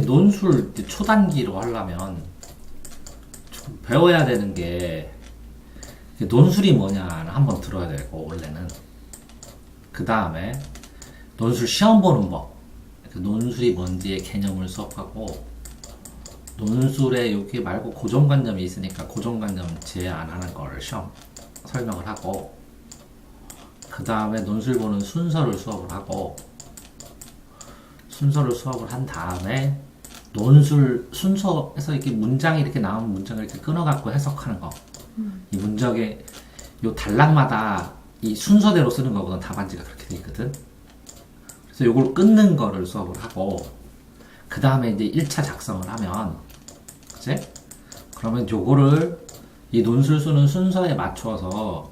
논술 초단기로 하려면 좀 배워야 되는 게 논술이 뭐냐를 한번 들어야 되고 원래는 그 다음에 논술 시험 보는 법, 논술이 뭔지의 개념을 수업하고 논술에 여기 말고 고정관념이 있으니까 고정관념 제안하는 거를 시험 설명을 하고 그 다음에 논술 보는 순서를 수업을 하고 순서를 수업을 한 다음에 논술 순서에서 이렇게 문장이 이렇게 나오는 문장을 이렇게 끊어갖고 해석하는 거. 이 문장의 요 단락마다 이 순서대로 쓰는 거거든. 답안지가 그렇게 돼 있거든. 그래서 요걸 끊는 거를 수업을 하고 그 다음에 이제 1차 작성을 하면 그치? 그러면 요거를 이 논술 쓰는 순서에 맞춰서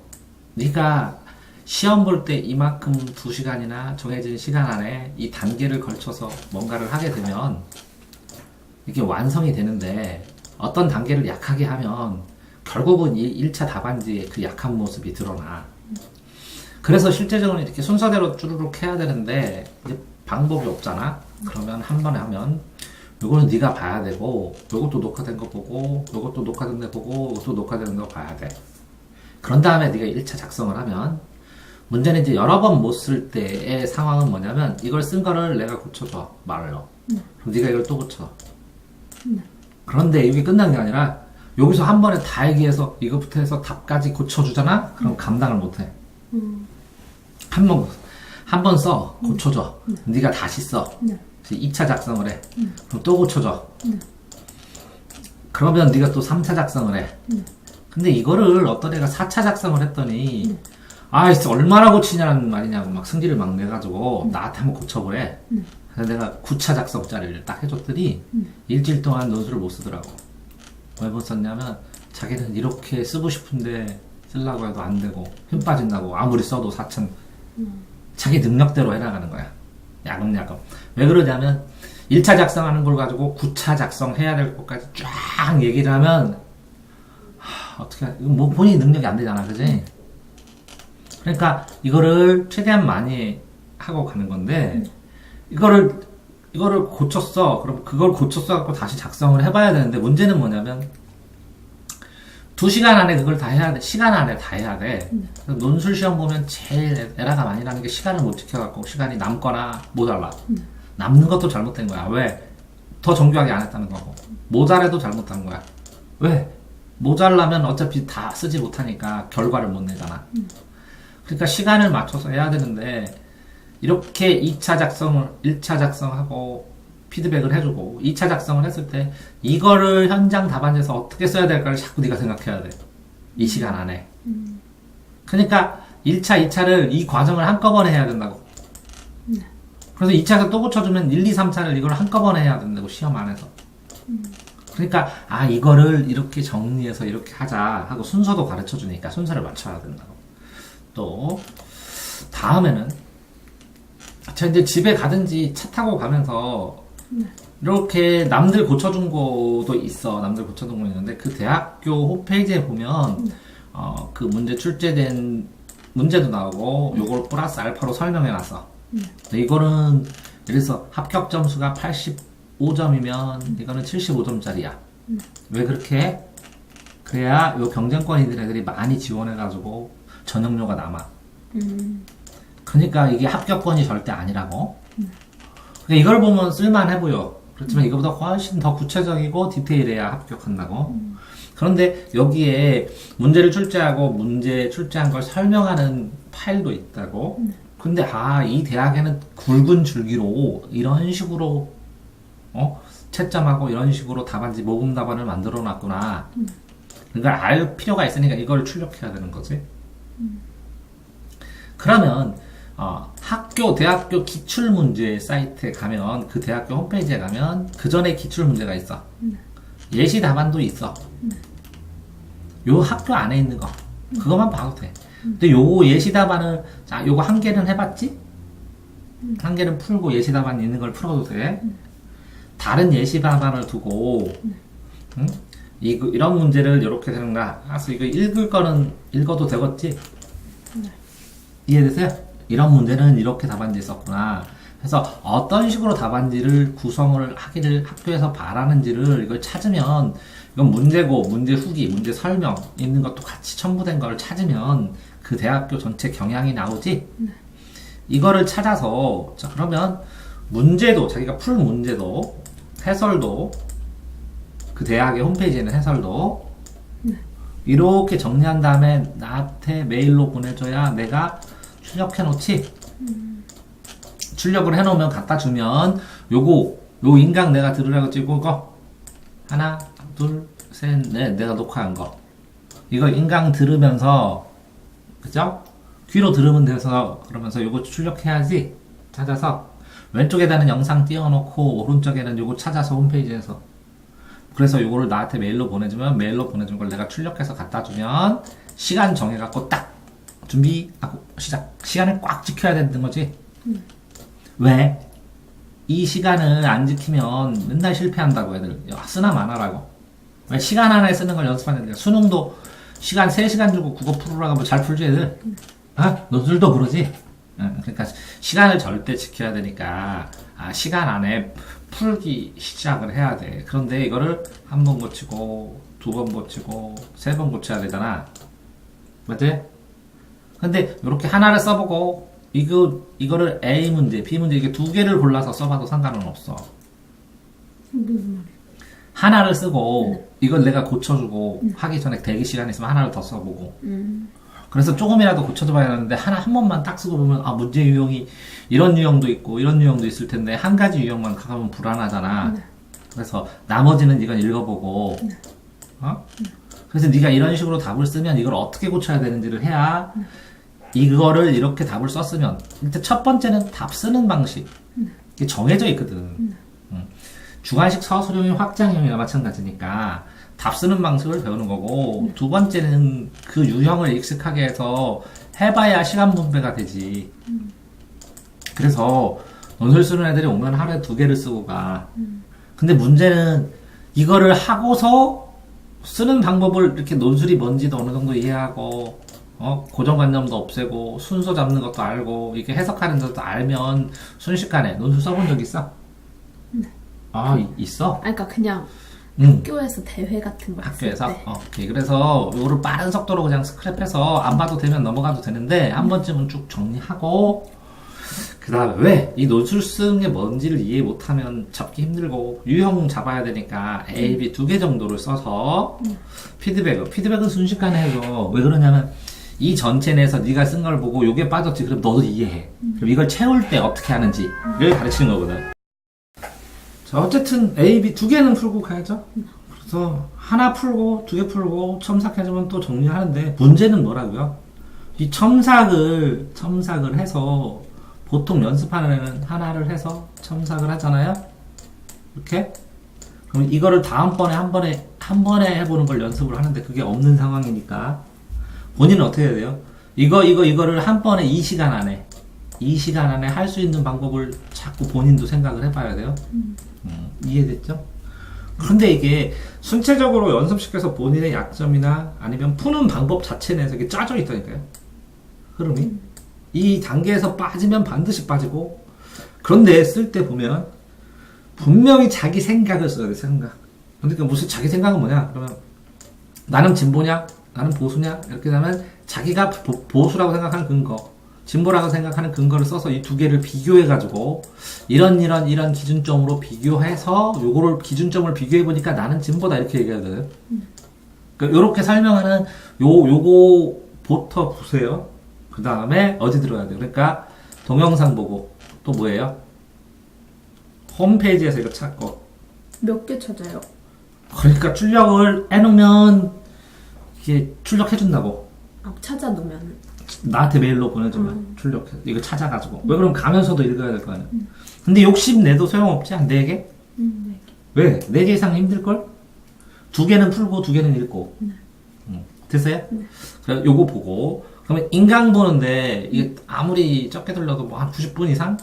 네가 시험 볼 때 이만큼 2시간이나 정해진 시간 안에 이 단계를 걸쳐서 뭔가를 하게 되면 이게 완성이 되는데 어떤 단계를 약하게 하면 결국은 이 1차 답안지의 그 약한 모습이 드러나. 그래서 실제적으로 이렇게 순서대로 쭈루룩 해야 되는데 이제 방법이 없잖아. 그러면 한 번에 하면 요거는 네가 봐야 되고 요것도 녹화된 거 보고 요것도 녹화된 거 보고 요것도 녹화된 거 봐야 돼. 그런 다음에 네가 1차 작성을 하면 문제는 이제 여러 번 못 쓸 때의 상황은 뭐냐면 이걸 쓴 거를 내가 고쳐줘 말로. 그럼 네가 이걸 또 고쳐. 그런데 이게 끝난 게 아니라 여기서 한 번에 다 얘기해서 이것부터 해서 답까지 고쳐주잖아? 그럼 감당을 못해. 한 번 써 고쳐줘. 네가 다시 써. 2차 작성을 해. 그럼 또 고쳐줘. 그러면 네가 또 3차 작성을 해. 근데 이거를 어떤 애가 4차 작성을 했더니 진짜 얼마나 고치냐는 말이냐고 막 승질을 막 내가지고 나한테 한번 고쳐보래. 그래서 내가 9차 작성짜리를 딱 해줬더니 일주일 동안 논술을 못 쓰더라고. 왜 못 썼냐면 자기는 이렇게 쓰고 싶은데 쓰려고 해도 안 되고 힘 빠진다고 아무리 써도 4천 자기 능력대로 해나가는 거야. 야금야금. 왜 그러냐면 1차 작성하는 걸 가지고 9차 작성해야 될 것까지 쫙 얘기를 하면 어떻게 뭐 본인이 능력이 안 되잖아. 그지? 그러니까 이거를 최대한 많이 하고 가는 건데 이거를 고쳤어. 그럼 그걸 고쳤어 갖고 다시 작성을 해봐야 되는데 문제는 뭐냐면 2시간 안에 그걸 다 해야 돼. 시간 안에 다 해야 돼. 논술 시험 보면 제일 에러가 많이 나는 게 시간을 못 지켜갖고 시간이 남거나 모자라. 남는 것도 잘못된 거야. 왜? 더 정교하게 안 했다는 거고. 모자라도 잘못한 거야. 왜? 모자라면 어차피 다 쓰지 못하니까 결과를 못 내잖아. 그러니까 시간을 맞춰서 해야 되는데 이렇게 2차 작성을 1차 작성하고 피드백을 해주고 2차 작성을 했을 때 이거를 현장 답안지에서 어떻게 써야 될까를 자꾸 네가 생각해야 돼. 이 시간 안에. 그러니까 1차, 2차를 이 과정을 한꺼번에 해야 된다고. 그래서 2차가 또 고쳐주면 1, 2, 3차를 이걸 한꺼번에 해야 된다고 시험 안에서. 그러니까 이거를 이렇게 정리해서 이렇게 하자 하고 순서도 가르쳐주니까 순서를 맞춰야 된다고. 또 다음에는 제가 이제 집에 가든지 차 타고 가면서 이렇게 남들 고쳐준 거도 있어. 남들 고쳐준 거 있는데 그 대학교 홈페이지에 보면 그 문제 출제된 문제도 나오고 요걸 플러스 알파로 설명해놨어. 이거는 예를 들어서 합격 점수가 85점이면 이거는 75점짜리야. 왜 그렇게 해? 그래야 요 경쟁권 있는 애들이 많이 지원해가지고 전형료가 남아. 그러니까 이게 합격권이 절대 아니라고. 그러니까 이걸 보면 쓸만해 보여. 그렇지만 이거보다 훨씬 더 구체적이고 디테일해야 합격한다고. 그런데 여기에 문제를 출제하고 문제 출제한 걸 설명하는 파일도 있다고. 근데 이 대학에는 굵은 줄기로 이런 식으로 채점하고 이런 식으로 답안지 모금 답안을 만들어 놨구나. 그걸 알 필요가 있으니까 이걸 출력해야 되는 거지. 그러면 대학교 기출문제 사이트에 가면 그 대학교 홈페이지에 가면 그 전에 기출문제가 있어. 예시 답안도 있어. 요 학교 안에 있는 거 그것만 봐도 돼. 근데 요거 예시 답안을 요거 한 개는 해봤지? 한 개는 풀고 예시 답안 있는 걸 풀어도 돼. 다른 예시 답안을 두고 이런 문제를 이렇게 되는가. 알았어. 이거 읽을 거는 읽어도 되겠지? 이해되세요? 이런 문제는 이렇게 답안지에 썼구나. 그래서 어떤 식으로 답안지를 구성을 하기를 학교에서 바라는지를 이걸 찾으면 이건 문제고 문제 후기, 문제 설명 있는 것도 같이 첨부된 걸 찾으면 그 대학교 전체 경향이 나오지. 이거를 찾아서 자 그러면 문제도 자기가 풀 문제도 해설도 그 대학의 홈페이지에는 해설도 이렇게 정리한 다음에 나한테 메일로 보내줘야 내가 출력해 놓지. 출력을 해놓으면 갖다 주면 요 인강 내가 들으라고 찍고 거 하나 둘 셋 넷 내가 녹화한 거 이거 인강 들으면서 그죠? 귀로 들으면 돼서 그러면서 요거 출력해야지. 찾아서 왼쪽에다는 영상 띄워놓고 오른쪽에는 요거 찾아서 홈페이지에서 그래서 요거를 나한테 메일로 보내주면 메일로 보내준 걸 내가 출력해서 갖다 주면 시간 정해갖고 딱 준비하고 시작. 시간을 꽉 지켜야 되는 거지. 왜? 이 시간을 안 지키면 맨날 실패한다고 애들. 쓰나 마나라고. 왜? 시간 안에 쓰는 걸 연습하는 거야. 수능도 시간 3시간 주고 국어 풀으라고 하면 잘 풀지 애들. 아, 너들도 그러지? 그러니까 시간을 절대 지켜야 되니까 시간 안에 풀기 시작을 해야 돼. 그런데 이거를 한 번 고치고 2번 고치고 3번 고쳐야 되잖아. 맞지? 근데 이렇게 하나를 써보고 이거를 A 문제, B 문제 이게 2개를 골라서 써봐도 상관은 없어. 하나를 쓰고 이걸 내가 고쳐주고 하기 전에 대기 시간 있으면 하나를 더 써보고. 그래서 조금이라도 고쳐줘봐야 하는데 한 번만 딱 쓰고 보면 문제 유형이 이런 유형도 있고 이런 유형도 있을 텐데 한 가지 유형만 가면 불안하잖아. 그래서 나머지는 이건 읽어보고 그래서 네가 이런 식으로 답을 쓰면 이걸 어떻게 고쳐야 되는지를 해야 이거를 이렇게 답을 썼으면 일단 첫 번째는 답 쓰는 방식 이게 정해져 있거든. 주관식 서술형이 확장형이나 마찬가지니까 답 쓰는 방식을 배우는 거고 두 번째는 그 유형을 익숙하게 해서 해봐야 시간 분배가 되지. 그래서 논술 쓰는 애들이 오면 하루에 2개를 쓰고 가. 근데 문제는 이거를 하고서 쓰는 방법을 이렇게 논술이 뭔지도 어느 정도 이해하고 고정관념도 없애고 순서 잡는 것도 알고 이게 해석하는 것도 알면 순식간에 논술 써본 적 있어? 네. 있어? 그러니까 그냥 학교에서 대회 같은 거 학교에서? 했을 때. 오케이. 그래서 이거를 빠른 속도로 그냥 스크랩해서 안 봐도 되면 넘어가도 되는데 한 번쯤은 쭉 정리하고 그 다음에 왜? 이 논술 쓰는 게 뭔지를 이해 못하면 잡기 힘들고 유형 잡아야 되니까 A, B 2개 정도를 써서 피드백은 순식간에 해줘. 왜 그러냐면 이 전체 내에서 네가 쓴 걸 보고 요게 빠졌지. 그럼 너도 이해해. 그럼 이걸 채울 때 어떻게 하는지를 가르치는 거거든. 자, 어쨌든 A, B 2개는 풀고 가야죠. 그래서 하나 풀고 2개 풀고 첨삭해주면 또 정리하는데 문제는 뭐라고요? 이 첨삭을 해서 보통 연습하는 애는 하나를 해서 첨삭을 하잖아요. 이렇게. 그럼 이거를 다음번에 한 번에 해보는 걸 연습을 하는데 그게 없는 상황이니까 본인은 어떻게 해야 돼요? 이거를 한 번에 이 시간 안에 할 수 있는 방법을 자꾸 본인도 생각을 해봐야 돼요. 이해됐죠? 그런데 이게 순체적으로 연습시켜서 본인의 약점이나 아니면 푸는 방법 자체 내에서 이게 짜져 있다니까요. 흐름이. 이 단계에서 빠지면 반드시 빠지고 그런데 쓸 때 보면 분명히 자기 생각을 써야 돼. 생각. 그러니까 무슨 자기 생각은 뭐냐? 그러면 나는 진보냐? 나는 보수냐? 이렇게 되면 자기가 보수라고 생각하는 근거 진보라고 생각하는 근거를 써서 이 2개를 비교해가지고 이런 기준점으로 비교해서 요거를 기준점을 비교해보니까 나는 진보다 이렇게 얘기하거든. 그러니까 요렇게 설명하는 요거부터 보세요. 그 다음에 어디 들어가야 돼요? 그러니까 동영상 보고 또 뭐예요? 홈페이지에서 이거 찾고 몇 개 찾아요? 그러니까 출력을 해놓으면 이게 출력해준다고. 찾아놓으면 나한테 메일로 보내주면 출력해. 이거 찾아가지고. 왜 그럼 가면서도 읽어야 될 거 아니야. 근데 욕심 내도 소용없지? 한 4개? 4개. 왜? 4개 이상 힘들걸? 2개는 풀고 2개는 읽고. 됐어요? 그래서 요거 보고. 그러면 인강 보는데 이게 아무리 적게 들려도 뭐 한 90분 이상?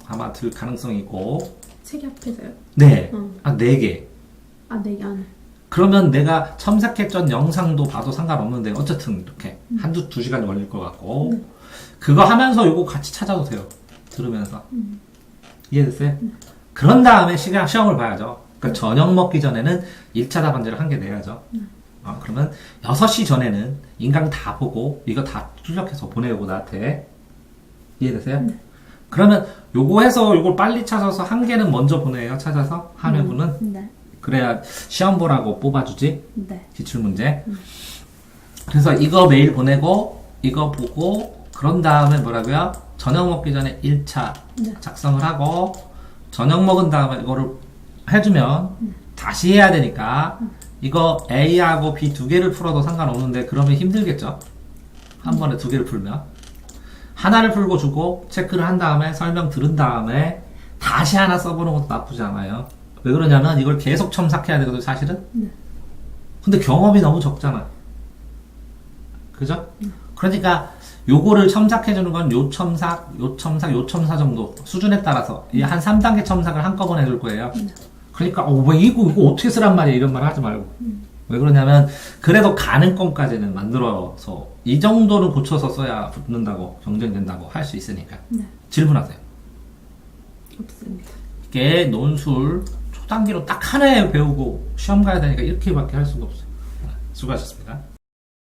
아마 들 가능성이 있고. 책 앞에서요? 네. 4개. 4개 안에. 그러면 내가 첨삭했던 영상도 봐도 상관없는데 어쨌든 이렇게 한두 시간 걸릴 것 같고 그거 하면서 요거 같이 찾아도 돼요. 들으면서 이해됐어요? 그런 다음에 시험을 봐야죠. 그러니까 저녁 먹기 전에는 1차 답안지를 한 개 내야죠. 그러면 6시 전에는 인강 다 보고 이거 다 출력해서 보내고 나한테. 이해되세요? 그러면 요거 해서 요걸 빨리 찾아서 한 개는 먼저 보내요. 찾아서 한 회분은. 네. 그래야 시험 보라고 뽑아주지. 네. 기출문제. 그래서 이거 메일 보내고 이거 보고 그런 다음에 뭐라고요? 저녁 먹기 전에 1차 네. 작성을 하고 저녁 먹은 다음에 이거를 해주면 다시 해야 되니까 이거 A하고 B 두 개를 풀어도 상관없는데 그러면 힘들겠죠? 한 번에 두 개를 풀면 하나를 풀고 주고 체크를 한 다음에 설명 들은 다음에 다시 하나 써보는 것도 나쁘지 않아요. 왜 그러냐면 이걸 계속 첨삭해야 되거든요, 사실은. 근데 경험이 너무 적잖아. 그죠? 그러니까 요거를 첨삭해주는 건 요 첨삭, 요 첨삭, 요 첨삭 정도 수준에 따라서 이 한 3단계 첨삭을 한꺼번에 해줄 거예요. 그러니까 왜 이거 어떻게 쓰란 말이야 이런 말 하지 말고. 왜 그러냐면 그래도 가능권까지는 만들어서 이 정도는 고쳐서 써야 붙는다고 경쟁된다고 할 수 있으니까. 네. 질문하세요. 없습니다. 이게 논술 초단기로 딱 한 해 배우고 시험 가야 되니까 이렇게밖에 할 수가 없어요. 수고하셨습니다.